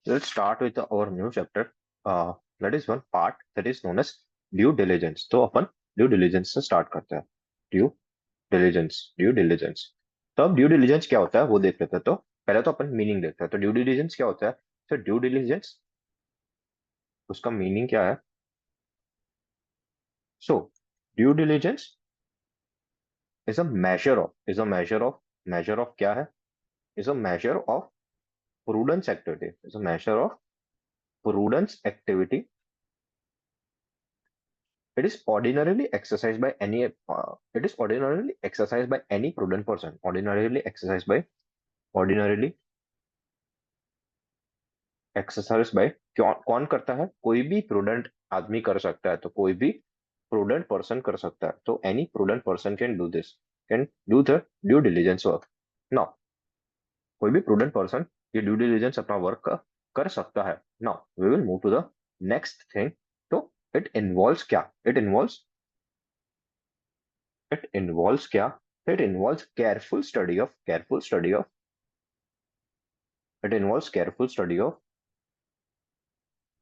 Let's start with our new chapter. That is one part that is known as due diligence. तो अपन due diligence से start करते हैं. Due due diligence. तो अब due diligence क्या होता है वो देख लेते हैं. तो पहले तो अपन मीनिंग देखते हैं. तो ड्यू डिलिजेंस क्या होता है? तो ड्यू डिलिजेंस, उसका मीनिंग क्या है? So due diligence is a measure of क्या है? Is a measure of prudence activity. Is a measure of prudence activity. It is ordinarily exercised by any. It is ordinarily exercised by any prudent person. Ordinarily exercised by कौन करता है? कोई भी prudent आदमी कर सकता है. तो कोई भी प्रूडेंट पर्सन कर सकता है. तो any prudent person can do this, can do the due diligence work. Now कोई भी प्रूडेंट पर्सन ये ड्यू डिलिजेंस अपना वर्क कर सकता है. Now we will move to the next thing. तो इट इन्वॉल्व्स क्या? इट इन्वॉल्व्स क्या? It involves careful study of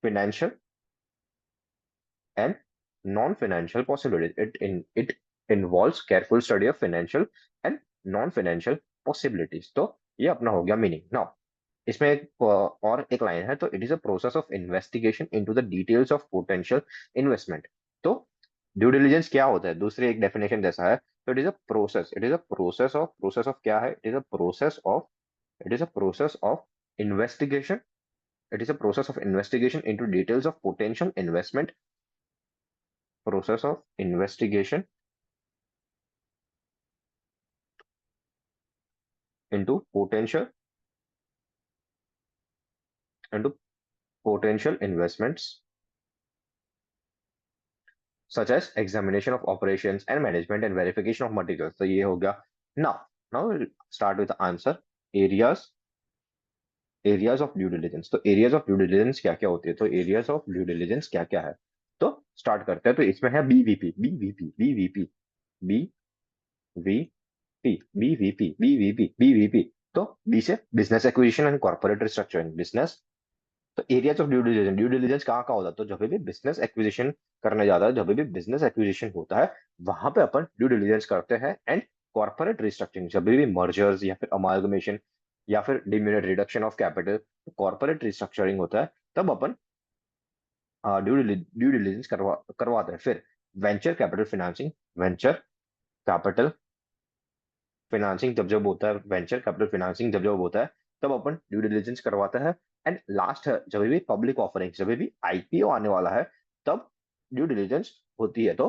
financial and non-financial possibilities. It involves careful study of financial and non-financial possibilities. तो ये अपना हो गया मीनिंग. नाउ इसमें और एक लाइन है. तो it is a process of investigation into the details of potential investment. तो ड्यू डिलिजेंस क्या होता है? दूसरी एक डेफिनेशन जैसा है. तो it is a process of क्या है? It is a process of investigation. It is a process of investigation into details of potential investment. Process of investigation into potential investments, such as examination of operations and management and verification of materials. तो ये हो गया. Now we'll start with the answer. Areas areas of due diligence. तो areas of due diligence क्या क्या होती है? तो एरियाज ऑफ ड्यू डिलिजेंस क्या क्या है? तो स्टार्ट करते हैं. तो इसमें है बीवीपी. तो बी से business acquisition and corporate restructuring. Business. तो एरियाज ऑफ ड्यू डिलिजेंस कहाँ कहाँ होता है? तो जब भी बिजनेस एक्विजिशन करने जाता है, जब भी बिजनेस एक्विजिशन होता है, वहां पे अपन ड्यू डिलिजेंस करते हैं. एंड कॉर्पोरेट रिस्ट्रक्चरिंग, जब भी मर्जर्स या फिर अमालगमेशन या फिर डिमिनिट reduction of capital, corporate restructuring होता है, तब अपन ड्यू डिलिजेंस करवाते हैं. फिर venture capital financing. Venture capital financing जब जब होता है, वेंचर कैपिटल फाइनेंसिंग जब जब होता है, तब अपन ड्यू डिलिजेंस करवाता है. एंड लास्ट है जब भी पब्लिक ऑफरिंग, जब भी आईपीओ आने वाला है, तब ड्यू डिलिजेंस होती है. तो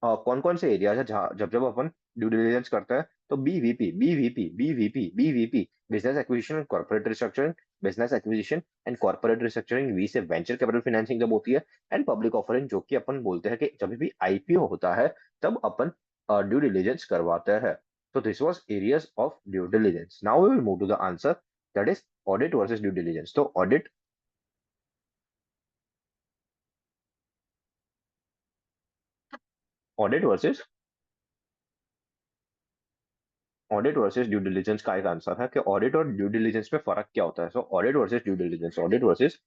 कौन कौन से एरियाज है जहाँ जब जब अपन ड्यू डिलिजेंस करते हैं? तो BVP business acquisition and corporate restructuring. Business acquisition and corporate restructuring. V से वेंचर कैपिटल फाइनेंसिंग जब होती है. एंड पब्लिक ऑफरिंग, जो कि अपन बोलते हैं कि जब भी आईपीओ होता है, तब अपन ड्यू डिलिजेंस करवाते हैं. So this was areas of due diligence. Now we will move to the answer, that is audit versus due diligence. So audit versus due diligence का एक आंसर है कि ऑडिट और ड्यू डिलिजेंस में फर्क क्या होता है. So audit versus due diligence. तो ऑडिट वर्सेस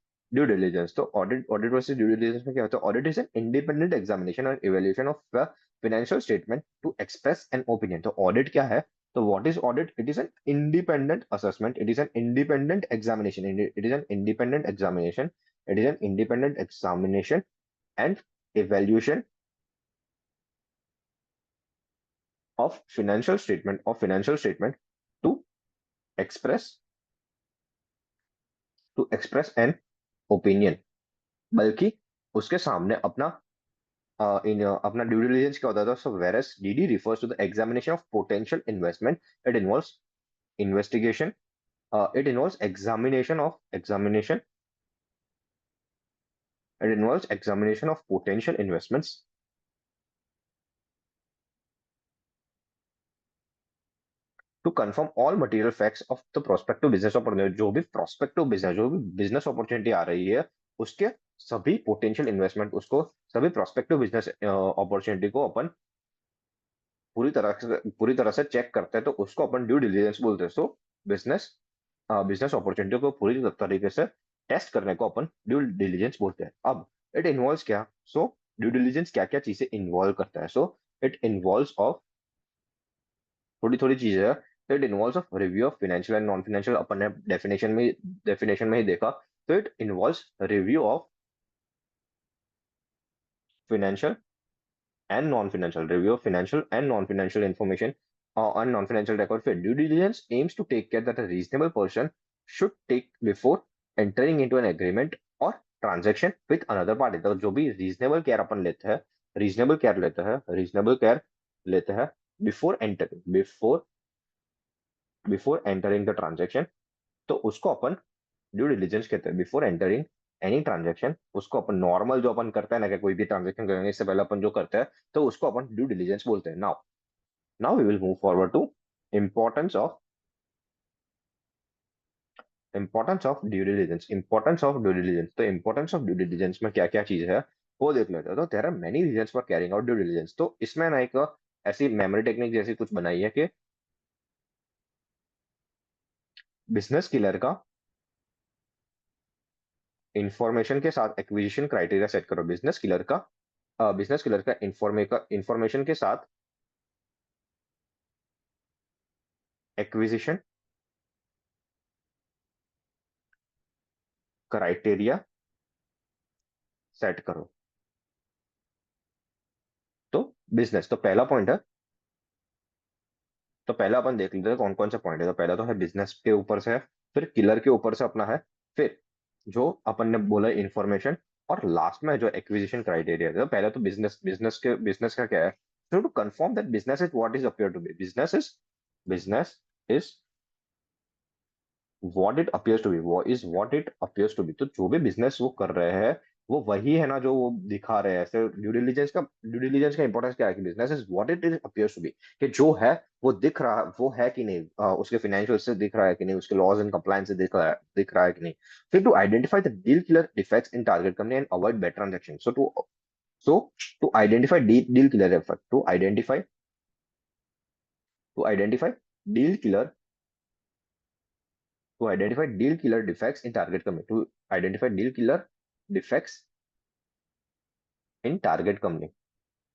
ड्यू डिलिजेंस में क्या होता है? Audit is an independent examination और evaluation of the financial statement to express an opinion. तो ऑडिट क्या है? तो what is audit? It is an independent assessment. It is an independent examination. And evaluation of financial statement to express an opinion. बल्कि उसके सामने अपना due diligence क्या होता था? सो वेरस DD refers to the examination of potential investment. It involves investigation. It involves examination of potential investments to confirm all material facts of the prospective business opportunity. जो भी बिजनेस अपॉर्चुनिटी आ रही है, उसके सभी पोटेंशियल इन्वेस्टमेंट, उसको सभी prospective business opportunity को अपन पूरी तरह से चेक करते हैं. तो उसको अपन ड्यू डिलिजेंस बोलते हैं. सो बिजनेस बिजनेस अपॉर्चुनिटी को पूरी तरीके से टेस्ट करने को अपन ड्यू डिलिजेंस बोलते हैं। अब इट इन्वॉल्व्स क्या, सो ड्यू डिलिजेंस क्या क्या चीजें इन्वॉल्व करता है, सो इट इन्वॉल्व्स ऑफ थोड़ी थोड़ी चीजें है। तो it involves of review of financial and non financial, अपन ने डेफिनेशन में ही देखा। तो it involves review of financial and non-financial review of financial and non-financial information on non-financial record. फिर due diligence aims to take care that a reasonable person should take before entering into an agreement or transaction with another party। तो जो भी reasonable care अपन लेते हैं, reasonable care लेते हैं before entering the transaction, तो उसको अपन ड्यू डिलिजेंस कहते हैं। बिफोर एंटरिंग एनी ट्रांजेक्शन, उसको अपन नॉर्मल जो अपन करते हैं ना, कि कोई भी ट्रांजेक्शन करेंगे इससे पहले अपन जो करते हैं, तो उसको अपन ड्यू डिलिजेंस बोलते हैं। Now now we will move forward to importance of importance of due diligence. तो इंपॉर्टेंस ऑफ ड्यू डिलिजेंस में क्या क्या चीज है वो देख लेते हैं। तो there are many reasons for carrying out due diligence. तो इसमें ना एक ऐसी मेमोरी टेक्निक जैसी कुछ बनाई है कि बिजनेस किलर का इंफॉर्मेशन के साथ एक्विजिशन क्राइटेरिया सेट करो। बिजनेस किलर का इंफॉर्मेशन के साथ एक्विजिशन क्राइटेरिया सेट करो। तो बिजनेस, तो पहला पॉइंट है, तो पहला अपन देख लेते हैं कौन कौन से पॉइंट है। तो पहला तो है बिजनेस के ऊपर से है, फिर किलर के ऊपर से अपना है, फिर जो अपन ने बोला इंफॉर्मेशन, और लास्ट में जो एक्विजिशन क्राइटेरिया है। तो पहले तो बिजनेस का क्या है, to confirm that business is what is appear to be. Business is what it appears to be, वो is what it appears to be. तो जो भी बिजनेस वो कर रहे हैं वो वही है ना जो वो दिखा रहे हैं। ऐसे ड्यू डिलिजेंस का इंपॉर्टेंस क्या है कि business is what it is appears to be, कि जो है वो दिख रहा, वो है कि नहीं, उसके फाइनेंशियल से दिख रहा है कि नहीं, उसके लॉज एंड कंप्लायंस से दिख रहा है कि नहीं। फिर to identify the deal killer defects in target company and avoid bad transaction. So to identify deal killer effect, to identify deal killer to identify deal killer defects in target company, to identify deal killer defects in target company,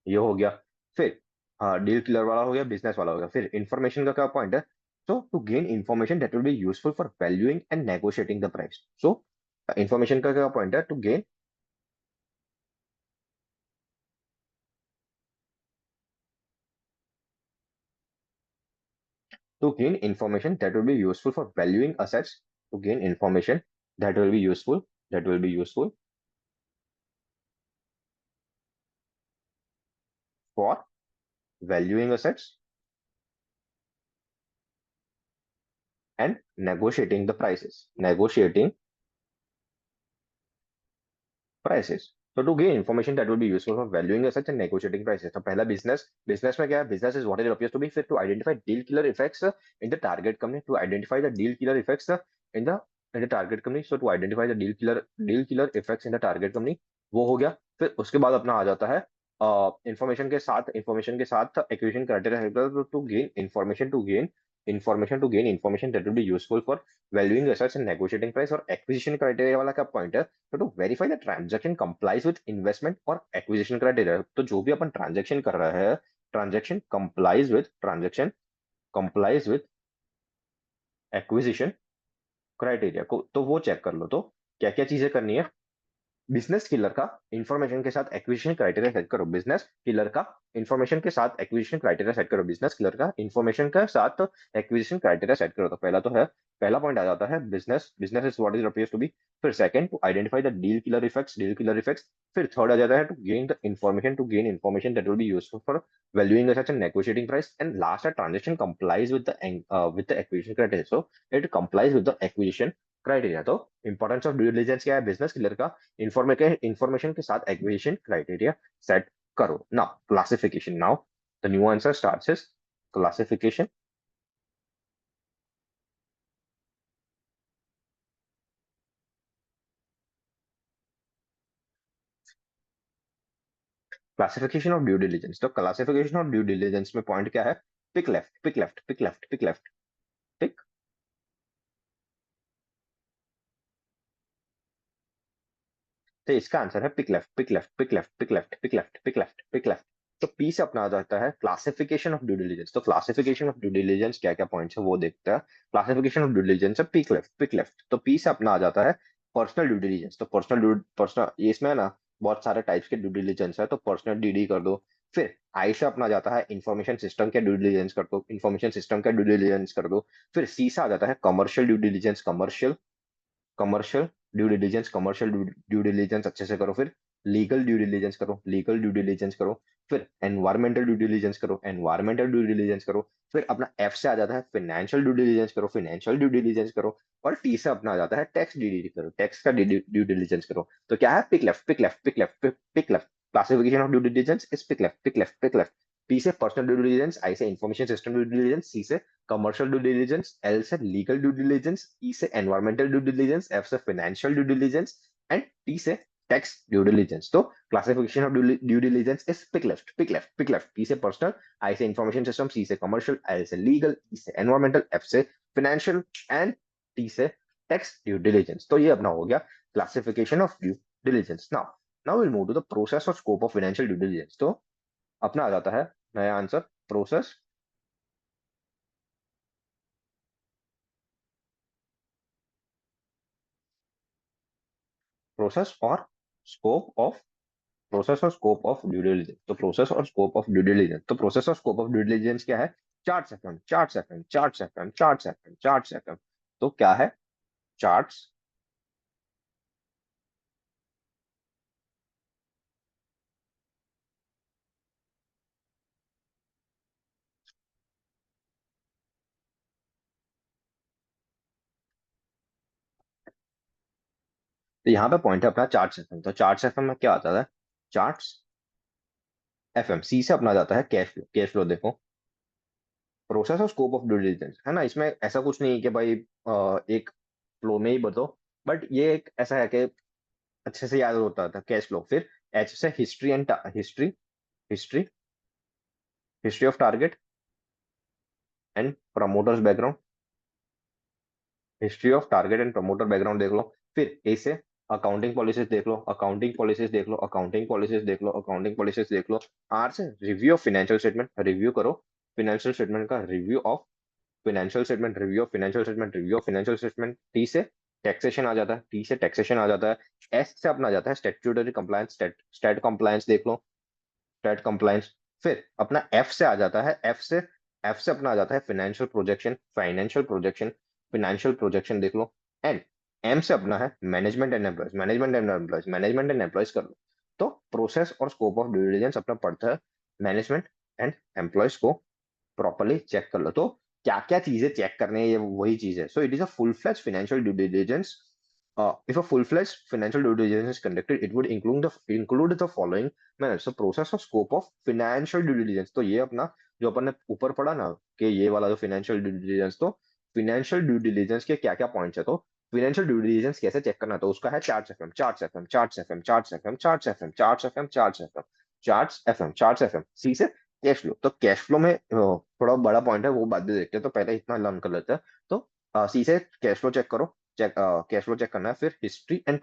ये हो गया। फिर हाँ, deal killer वाला हो गया, business वाला हो गया। फिर इंफॉर्मेशन का क्या पॉइंट है, so to gain information that will be useful for valuing and negotiating the price. So information का क्या पॉइंट है, to gain information that will be useful for valuing assets, to gain information that will be useful for valuing assets and negotiating the prices. So to gain information that will be useful for valuing assets and negotiating prices। तो पहला business में क्या है, business is what it appears to be. फिर to identify deal killer effects in the target company, to identify the deal killer effects in the target company. So to identify the deal killer effects in the target company, वो हो गया। फिर उसके बाद अपना आ जाता है इंफॉर्मेशन के साथ acquisition criteria. To gain information that will be useful for valuing assets and negotiating price. और एक्विजिशन क्राइटेरिया वाला क्या पॉइंट है, तो verify the transaction complies with investment और एक्विजिशन क्राइटेरिया। तो जो भी अपन ट्रांजैक्शन कर रहे हैं, transaction complies with acquisition criteria को, तो वो चेक कर लो। तो क्या क्या चीजें करनी है, बिजनेस किलर का इंफॉर्मेशन के साथ एक्विजिशन क्राइटेरिया सेट करो। बिजनेस किलर का इंफॉर्मेशन के साथ एक्विजिशन क्राइटेरिया सेट करो। बिजनेस किलर का इंफॉर्मेशन के साथ एक्विजिशन क्राइटेरिया सेट करो। तो पहला पॉइंट आ जाता है business is what is appears to be. फिर second, to identify the deal killer effects. फिर थर्ड आ जाता है to gain information that will be useful for valuing assets and negotiating price. And last है transaction complies with the acquisition criteria. So it complies with the acquisition criteria. तो importance of due diligence क्या है, business clear का information के साथ acquisition criteria set करो। Now the new answer starts is classification. Classification of due diligence. तो classification of due diligence में point क्या है, pick left, pick left, pick left, pick left, pick तो इसका आंसर है pick left, pick left, pick left, pick left, pick left, pick left, pick left. तो P से अपना आ जाता है क्लासिफिकेशन ऑफ ड्यू डिलिजेंस। तो क्लासिफिकेशन ऑफ ड्यू डिलिजेंस क्या क्या पॉइंट्स है वो देखते हैं। क्लासिफिकेशन ऑफ ड्यू डिलिजेंस है पिक लेफ्ट, पिक लेफ्ट। तो पी से अपना आ जाता है पर्सनल ड्यू डिलिजेंस। तो पर्सनल इसमें ना बहुत सारे टाइप्स के ड्यू डिलिजेंस है, तो पर्सनल डीडी कर दो। फिर आई से अपना जाता है इंफॉर्मेशन सिस्टम के ड्यू डिलिजेंस कर दो, इंफॉर्मेशन सिस्टम का ड्यू डिलिजेंस कर दो। फिर सी से आ जाता है commercial due diligence, commercial commercial due diligence, commercial due diligence अच्छे से करो। फिर लीगल ड्यू डिलिजेंस करो, लीगल ड्यू डिलिजेंस करो। फिर एनवायरमेंटल ड्यू डिलिजेंस करो, एनवायरमेंटल ड्यू डिलिजेंस करो। फिर अपना एफ से आ जाता है फाइनेंशियल ड्यू डिलिजेंस करो, फाइनेंशियल ड्यू डिलिजेंस करो। और टी से अपना आ जाता है टैक्स डी करो, टैक्स का ड्यू डिलिजेंस करो। तो क्या है, pick left, pick left, pick left, pick left. Classification of due diligence is pick left, pick left, pick left. P से पर्सनल ड्यू डिलिजेंस, आई से information system due diligence, C से commercial due diligence, L से legal due diligence, E से environmental due diligence, F से financial due diligence and T से tax due diligence. तो classification of due diligence is pick left, pick left, pick left. P से personal, I से information system, C से commercial, L से legal, E से environmental, F से financial and T से tax due diligence. तो ये अपना हो गया classification of due diligence. Now now will move to the process और scope of financial due diligence. तो अपना आ जाता है नया आंसर, प्रोसेस, प्रोसेस और स्कोप ऑफ, प्रोसेस और स्कोप ऑफ ड्यू डिलिजेंस। तो प्रोसेस और स्कोप ऑफ ड्यू डिलिजेंस, तो प्रोसेस और स्कोप ऑफ ड्यू डिलिजेंस क्या है, 4 second, 4 second, 4 second, 4 second, 4 second. तो क्या है, चार्ट्स। तो यहाँ पे पॉइंट है अपना 4 सेकंड। तो 4 सेकंड में क्या आता है, चार्ट्स, एफएम। सी से अपना जाता है कैश फ्लो, कैश फ्लो देखो। प्रोसेस और स्कोप ऑफ ड्यू डिलिजेंस है ना, इसमें ऐसा कुछ नहीं है कि भाई एक फ्लो में ही बताओ, बट ये एक ऐसा है कि अच्छे से याद होता था कैश फ्लो। फिर एच से history and history, history, history of target and promoters background, history of target and promoter background देख लो। फिर ए से अकाउंटिंग पॉलिसीज देख लो, अकाउंटिंग पॉलिसीज देख लो, अकाउंटिंग पॉलिसीज देख लो, अकाउंटिंग पॉलिसीज देख लो। आर से review of financial statement, review करो फाइनेंशियल स्टेटमेंट का, review of financial statement, review of financial statement, review of financial statement. T से टैक्सेशन आ जाता है, टी से टैक्सेशन आ जाता है। एस से अपना जाता है स्टैट्यूटरी कंप्लायंस, स्टैट कंप्लायंस देख लो, स्टैट कंप्लायंस। फिर अपना एफ से आ जाता है, एफ से अपना आ जाता है financial projection, financial projection, financial projection देख लो। एंड एम से अपना है management and employees, management and employees, management and employees कर लो। तो प्रोसेस और स्कोप ऑफ ड्यू डिलिजेंस अपना पढ़ता है मैनेजमेंट एंड एम्प्लॉयज को प्रॉपर्ली चेक कर लो। तो क्या क्या चीजें चेक करने हैं, ये वही चीज है। So it is a full fledge financial due diligence. If a full-fledged financial due diligence is conducted, it would include the following मैंने so प्रोसेस और scope of financial due diligence. तो ये अपना जो अपन ने ऊपर पढ़ा ना कि ये वाला जो फाइनेंशियल ड्यू डिलिजेंस, तो फाइनेंशियल ड्यू डिलिजेंस के क्या क्या पॉइंट्स है। तो फाइनेंशियल ड्यू डिलिजेंस कैसे चेक करना, तो उसका है chart FM, chart FM, chart FM, chart FM, chart FM, chart FM, chart FM, chart FM, chart FM. C से कैश फ्लो। तो कैश फ्लो में थोड़ा बड़ा पॉइंट है, वो बाद में देखते हैं, तो पहले इतना लर्न कर लेते हैं। तो सी से कैश फ्लो चेक करो, चेक कैश फ्लो चेक करना है। फिर history and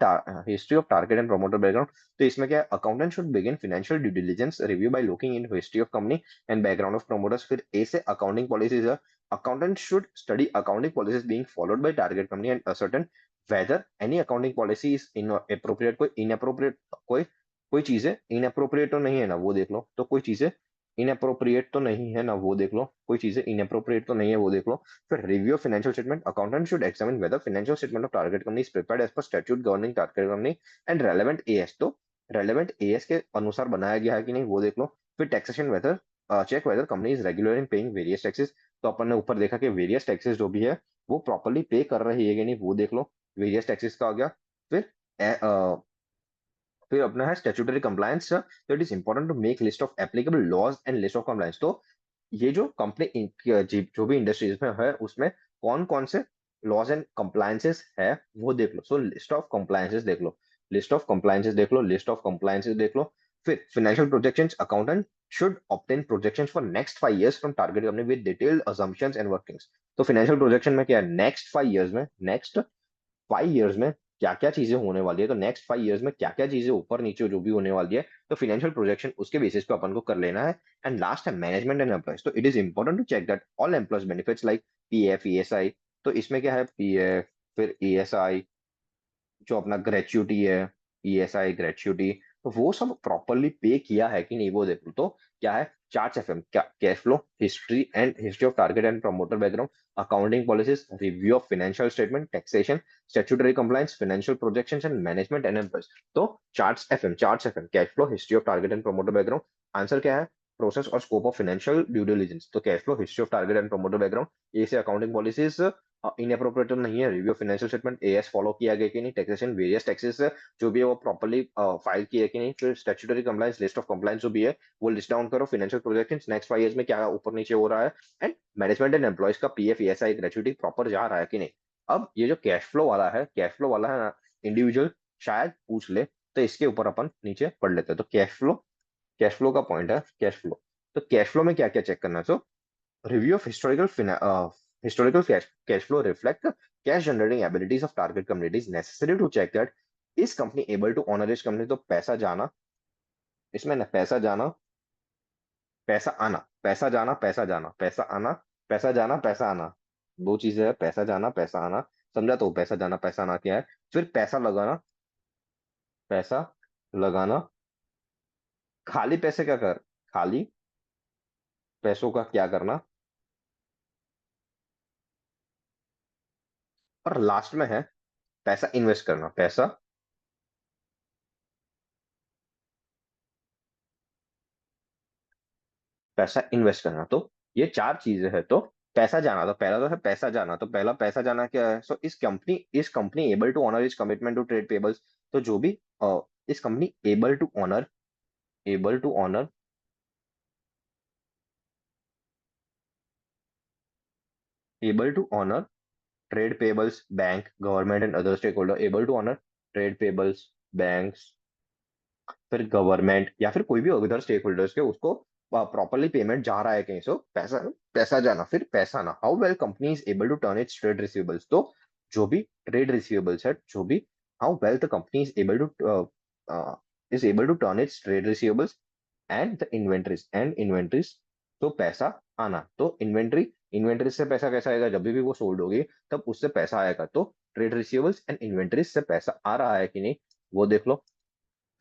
history of target and promoter background. तो इसमें क्या है, accountant should begin financial due diligence review by looking in history of company and background of promoters. फिर A से अकाउंटिंग पॉलिसीज है, accountant should study accounting policies being followed by target company and ascertain whether any accounting policy is in appropriate, कोई inappropriate, कोई कोई चीजें inappropriate तो नहीं है ना, वो देख लो। तो कोई चीजें इनअप्रोप्रिएट तो नहीं है ना, वो देख लो। कोई चीजें इनअप्रोप्रिएट तो नहीं है, वो देख लो। फिर review of financial statement, accountant should examine whether financial statement of target company is prepared as per statute governing target company and relevant AS. तो रेलेवेंट एएस के अनुसार बनाया गया है कि नहीं, वो देख लो। फिर taxation whether, check whether company is regular in paying various taxes. तो अपन ने ऊपर देखा कि वेरियस टैक्सेस जो भी है वो प्रॉपर्ली पे कर रही है कि नहीं, वो देख लो। वेरियस टैक्सेस का आ गया। फिर फिर अपना है स्टैट्यूटरी कंप्लायंस। तो it is important to make list of applicable laws and list of compliance. तो ये जो कंपनी जो भी इंडस्ट्रीज में है उसमें कौन कौन से लॉज एंड कंप्लायंसेस है वो देख लो। सो लिस्ट ऑफ कंप्लायंसेस देख लो, लिस्ट ऑफ कंप्लायंसेस देख लो, लिस्ट ऑफ कंप्लायंसेस देख लो। फिर financial projections, accountant should obtain projections for next 5 years from target company with detailed assumptions and workings। तो फाइनेंशियल प्रोजेक्शन में क्या है, नेक्स्ट 5 years में, नेक्स्ट 5 years में क्या क्या चीजें होने वाली है, तो नेक्स्ट 5 ईयर्स में क्या क्या चीजें ऊपर नीचे जो भी होने वाली है, तो फाइनेंशियल प्रोजेक्शन उसके बेसिस पे अपन को कर लेना है। एंड लास्ट है मैनेजमेंट एंड एम्प्लॉयज, तो it is important to check that all employees benefits like PF ESI. तो इसमें क्या है, पीएफ फिर ईएसआई, जो अपना ग्रेच्युटी है, ईएसआई ग्रेच्युटी, तो वो सब प्रॉपरली पे किया है कि नहीं वो देखो। तो क्या है, चार्ट एफएम क्या, cash flow history and history of target and promoter background, accounting policies, review of financial statement, taxation, statutory compliance, financial projections and management and employees. तो charts FM cash flow history of target and promoter background. Answer क्या है, process और scope of financial due diligence. तो cash flow history of target and promoter background, A से accounting policies inappropriate नहीं है, review financial statement as follow किया गया कि नहीं, टैक्सेशन वेरियस टैक्सेस जो भी है वो प्रॉपर्ली फाइल किया कि नहीं, फिर statutory compliance list of compliance जो भी है वो लिस्ट डाउन करो, फाइनेंशियल प्रोजेक्शंस नेक्स्ट 5 ईयर्स में क्या ऊपर नीचे हो रहा है, एंड मैनेजमेंट एंड एम्प्लॉयज का पीएफ ईएसआई ग्रेच्युटी प्रॉपर जा रहा है कि नहीं। अब ये जो कैश फ्लो वाला है, कैश फ्लो वाला है ना, इंडिविजुअल शायद पूछ ले, तो इसके ऊपर अपन नीचे पढ़ लेते हैं। तो कैश फ्लो का पॉइंट है कैश फ्लो। तो कैश फ्लो में क्या क्या चेक करना है, तो review of historical cash flow reflect the cash generating abilities of target company. It is necessary to check that is company able to honor its company। तो पैसा जाना, इसमें ना पैसा जाना पैसा आना, पैसा जाना पैसा जाना पैसा आना, पैसा जाना पैसा आना, दो चीजें है, पैसा जाना पैसा आना। समझा, तो पैसा जाना पैसा आना क्या है, फिर पैसा लगाना, पैसा लगाना, खाली पैसे क्या कर, खाली पैसों का क्या करना, और लास्ट में है पैसा इन्वेस्ट करना, पैसा इन्वेस्ट करना। तो ये चार चीजें हैं। तो पैसा जाना, तो पहला तो है पैसा जाना, तो पहला पैसा जाना क्या है, so is company able to honour is commitment to trade payables. तो जो भी is company able to honour able to honour trade payables, bank government and other stake holder, able to honour trade payables, banks, फिर government या फिर कोई भी other stake holders के, उसको प्रॉपरली पेमेंट जा रहा है कहीं, सो पैसा पैसा जाना, फिर पैसा आना। How well company is able to turn its trade receivables. तो जो भी ट्रेड रिसीवेबल्स है, जो भी, how well the company is able to turn its trade receivables and the inventories. तो पैसा आना, तो इन्वेंट्री से पैसा कैसा आएगा, जब भी वो सोल्ड होगी तब उससे पैसा आएगा। तो ट्रेड रिसीवेबल्स एंड इन्वेंट्रीज से पैसा आ रहा है कि नहीं वो देख लो।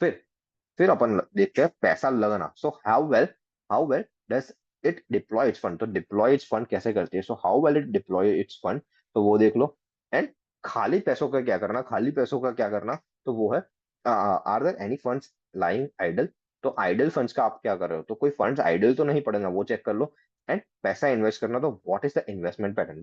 फिर अपन देखते हैं पैसा लगना। So how well does it deploy it's fund. तो डिप्लॉय इट्स फंड कैसे करती है, so how well it deploy it's fund, तो वो देख लो। एंड खाली पैसों का क्या करना, खाली पैसों का क्या करना, तो वो है are there any funds lying idle. तो आइडल फंड्स का आप क्या कर रहे हो, तो कोई फंड्स आइडल तो नहीं पड़ेगा, वो चेक कर लो। एंड पैसा इन्वेस्ट करना, तो what is the investment pattern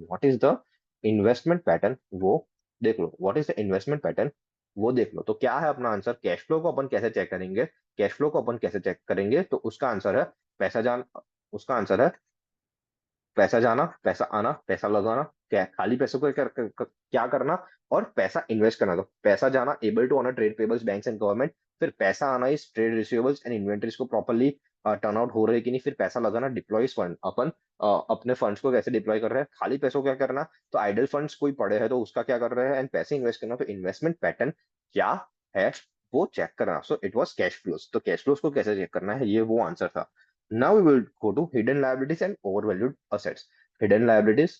वो देख लो, what is the investment pattern वो देख लो। तो क्या है अपना आंसर, कैश फ्लो को अपन कैसे चेक करेंगे, कैश फ्लो को अपन कैसे चेक करेंगे, तो उसका आंसर है पैसा जान उसका आंसर है पैसा जाना, पैसा आना, पैसा लगाना, क्या खाली पैसों को क्या करना, और पैसा इन्वेस्ट करना। तो पैसा जाना able to honour trade payables banks and government, फिर पैसा आना इस ट्रेड रिसीवेबल्स एंड इन्वेंटरीज को प्रॉपर्ली टर्न आउट हो रहे हैं कि नहीं, फिर पैसा लगाना डिप्लॉयज फंड, अपन अपने फंड्स को कैसे डिप्लॉय कर रहे हैं, खाली पैसों क्या करना, तो आइडल फंड्स कोई पड़े हैं तो उसका क्या कर रहे हैं, एंड पैसे इन्वेस्ट करना, तो इन्वेस्टमेंट पैटर्न क्या है वो चेक करना। So it was cash flows. तो कैश फ्लोज को कैसे चेक करना है, ये वो आंसर था। Now we will go to hidden liabilities and overvalued assets. Hidden liabilities,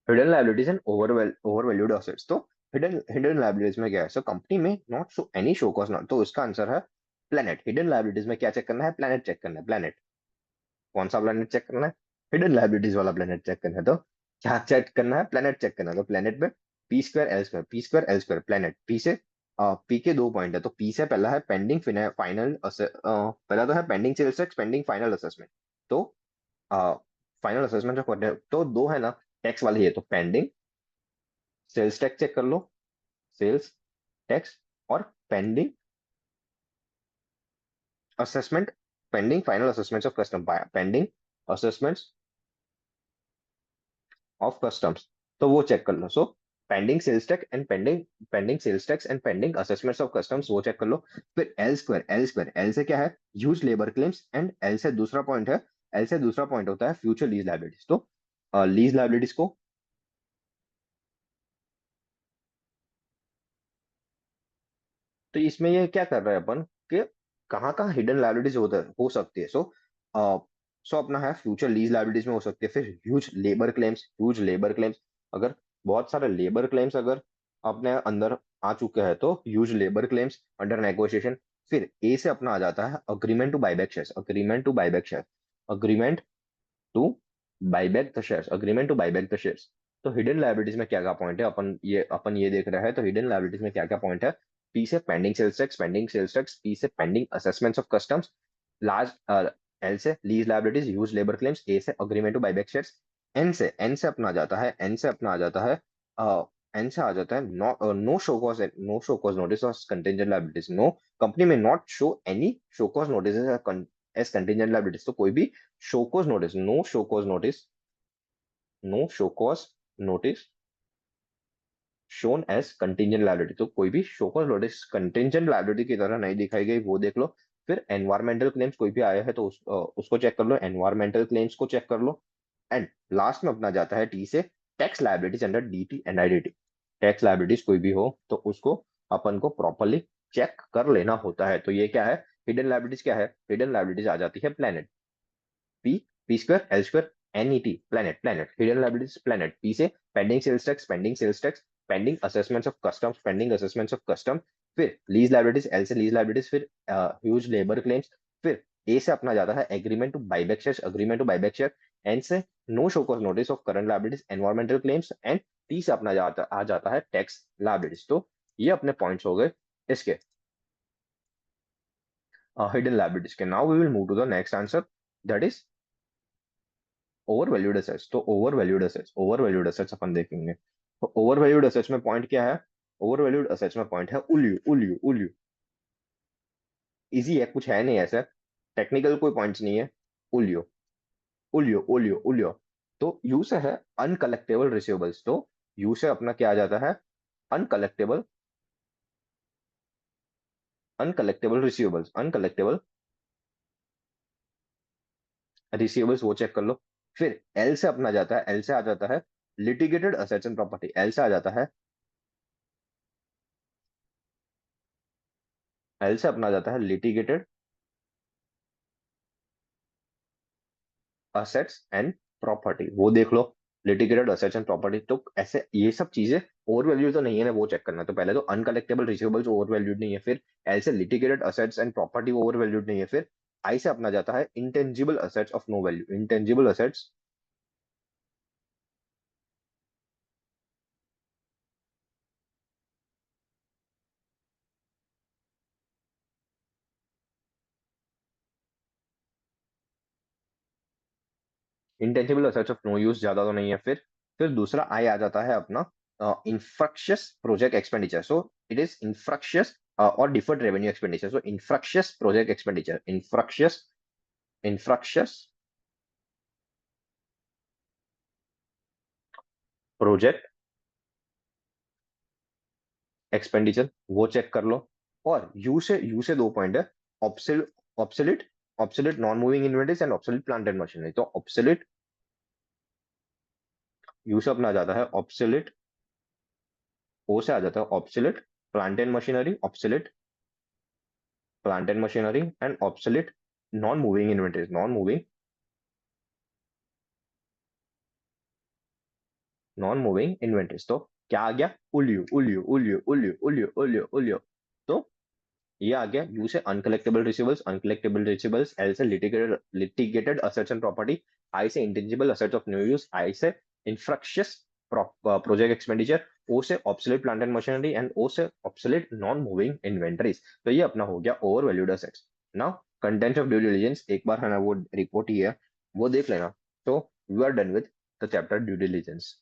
hidden liabilities and overvalued assets. तो hidden liabilities में क्या है, सो कंपनी में not show any show cost not, तो इसका आंसर है प्लेनेट। हिडन लाइबिलिटीज में क्या चेक करना है, प्लेनेट चेक करना है, प्लेनेट। कौन सा प्लेनेट चेक करना है, हिडन लाइबिलिटीज वाला प्लेनेट चेक करना है। तो क्या चेक करना है, प्लेनेट चेक करना है। तो प्लेनेट में P square L square planet, P से पी के दो पॉइंट है, तो पी से पहला है पेंडिंग फाइनल, पहला तो है pending sales tax, pending final assessment. तो फाइनल असेसमेंट जो करते हैं, तो दो है ना टैक्स वाली है, तो पेंडिंग सेल्स टैक्स चेक कर लो, सेल्स टैक्स, और pending assessment, pending final assessment of custom, pending assessments of customs, तो वो चेक कर लो। So pending sales tax and pending assessments of customs वो चेक कर लो। फिर एल स्क्वायर, एल से क्या है, use labour claims, and L से दूसरा पॉइंट है एल से दूसरा पॉइंट होता है फ्यूचर लीज लाइबिलिटीज। तो लीज लाइबिलिटीज को तो इसमें ये क्या कर रहे हैं अपन कि कहाँ कहाँ हिडन लाइबिलिटीज हो सकती है। सो अपना है फ्यूचर लीज लाइबिलिटीज में हो सकती है। फिर ह्यूज लेबर क्लेम्स, अगर बहुत सारे लेबर क्लेम्स अगर अपने अंदर आ चुके हैं तो huge labour claims under negotiation. फिर ए से अपना आ जाता है agreement to buyback shares, agreement to buyback share, agreement to buyback the shares, agreement to buyback the shares. तो हिडन लायबिलिटीज में क्या क्या पॉइंट है, अपन ये देख रहे हैं। तो हिडन लायबिलिटीज में क्या क्या पॉइंट है? पी से pending sales tax, pending sales tax. P से pending assessments of customs. Large L से lease liabilities, huge labour claims. A से agreement to buyback shares. N से अपना आ जाता है, एन से अपना आ जाता है एन से आ जाता है no no show cause notice of contingent liabilities. No company में not show any show cause notice as contingent liabilities. तो कोई भी show cause notice, no show cause notice shown as contingent liability. तो कोई भी show cause notice contingent liability की तरह नहीं दिखाई गई, वो देख लो। फिर एनवायरमेंटल क्लेम्स कोई भी आया है तो उसको चेक कर लो, एनवायरमेंटल क्लेम्स को चेक कर लो। एंड लास्ट में अपना जाता है टी से tax liabilities under DT and IDT. Tax liabilities कोई भी हो तो उसको अपन को प्रॉपरली चेक कर लेना होता है। तो ये क्या है? हिडन लायबिलिटीज क्या है? हिडन लायबिलिटीज आ जाती है planet, P, P square, L square, N E T, planet, planet. Hidden liabilities planet. P से pending sales tax, pending sales tax, pending assessments of customs, pending assessments of custom. फिर lease liabilities, L से lease liabilities. फिर huge labour claims. फिर A से अपना जाता है agreement to buyback share, agreement to buyback share. N से no show cause notice of current liabilities, environmental claims. And T से अपना आ जाता है टैक्स लायबिलिटीज। तो ये अपने पॉइंट्स हो गए इसके हिडन लायबिलिटीज के। Now we will move to the next answer, that is over valued assets. तो ओवर वैल्यूड एसेट्स अपन देखेंगे। तो ओवर वैल्यूड एसेट्स में पॉइंट क्या है? ओवर वैल्यूड एसेट्स में पॉइंट है उल्यू, उल्यू, उल्यू। इजी है, कुछ है नहीं ऐसा, टेक्निकल कोई पॉइंट्स नहीं है। उल्यू, उल्यू, उल्यू, उल्यू। तो यू से है अनकलेक्टेबल रिसीवेबल्स। तो यू से अपना क्या आ जाता है? Uncollectible, uncollectible receivables, uncollectible receivables, वो चेक कर लो। फिर एल से अपना जाता है, एल से आ जाता है litigated assets and property. L से आ जाता है, एल से अपना जाता है लिटिगेटेड असेट्स एंड प्रॉपर्टी, वो देख लो। Litigated assets and property. तो ऐसे ये सब चीजें ओवर वैल्यू तो नहीं है ना, वो चेक करना। तो पहले तो अनकलेक्टेबल रिसीवेबल्स ओवर वैल्यूड नहीं है। फिर एल से litigated assets and property over valued नहीं है। फिर आई से अपना जाता है intangible assets of no value, intangible assets, intangible assets of no use, ज्यादा तो नहीं है। फिर दूसरा आई आ जाता है अपना infructuous project expenditure. So it is infructuous और deferred revenue expenditure. So infructuous project expenditure, infructuous project expenditure, वो चेक कर लो। और यू से दो पॉइंट है, obsolete, obsolete, obsolete non moving inventories and obsolete plant and machinery. तो obsolete U से अपना आ जाता है ऑब्सोल्यूट, ओ से आ जाता है absolute plant and machinery, absolute plant and machinery and absolute non moving inventories, non moving inventories. तो क्या आ गया? उल्यू, उल्यू, उल्यू, उल्यू, उल्यू, उल्यू, उल्यू। तो ये आ गया यू से uncollectible receivables, uncollectible receivables. L से litigated assets and property. I से intangible assets of new use. I से इंफ्रक्शियस प्रोजेक्ट एक्सपेंडिचर। ओ से obsolete plant and machinery and O से ऑब्सोलीट नॉन मूविंग इन्वेंटरीज। तो ये अपना हो गया over valued assets. Now content of due diligence, एक बार है ना वो रिपोर्ट ही है, वो देख लेना। तो we are done with the chapter due diligence.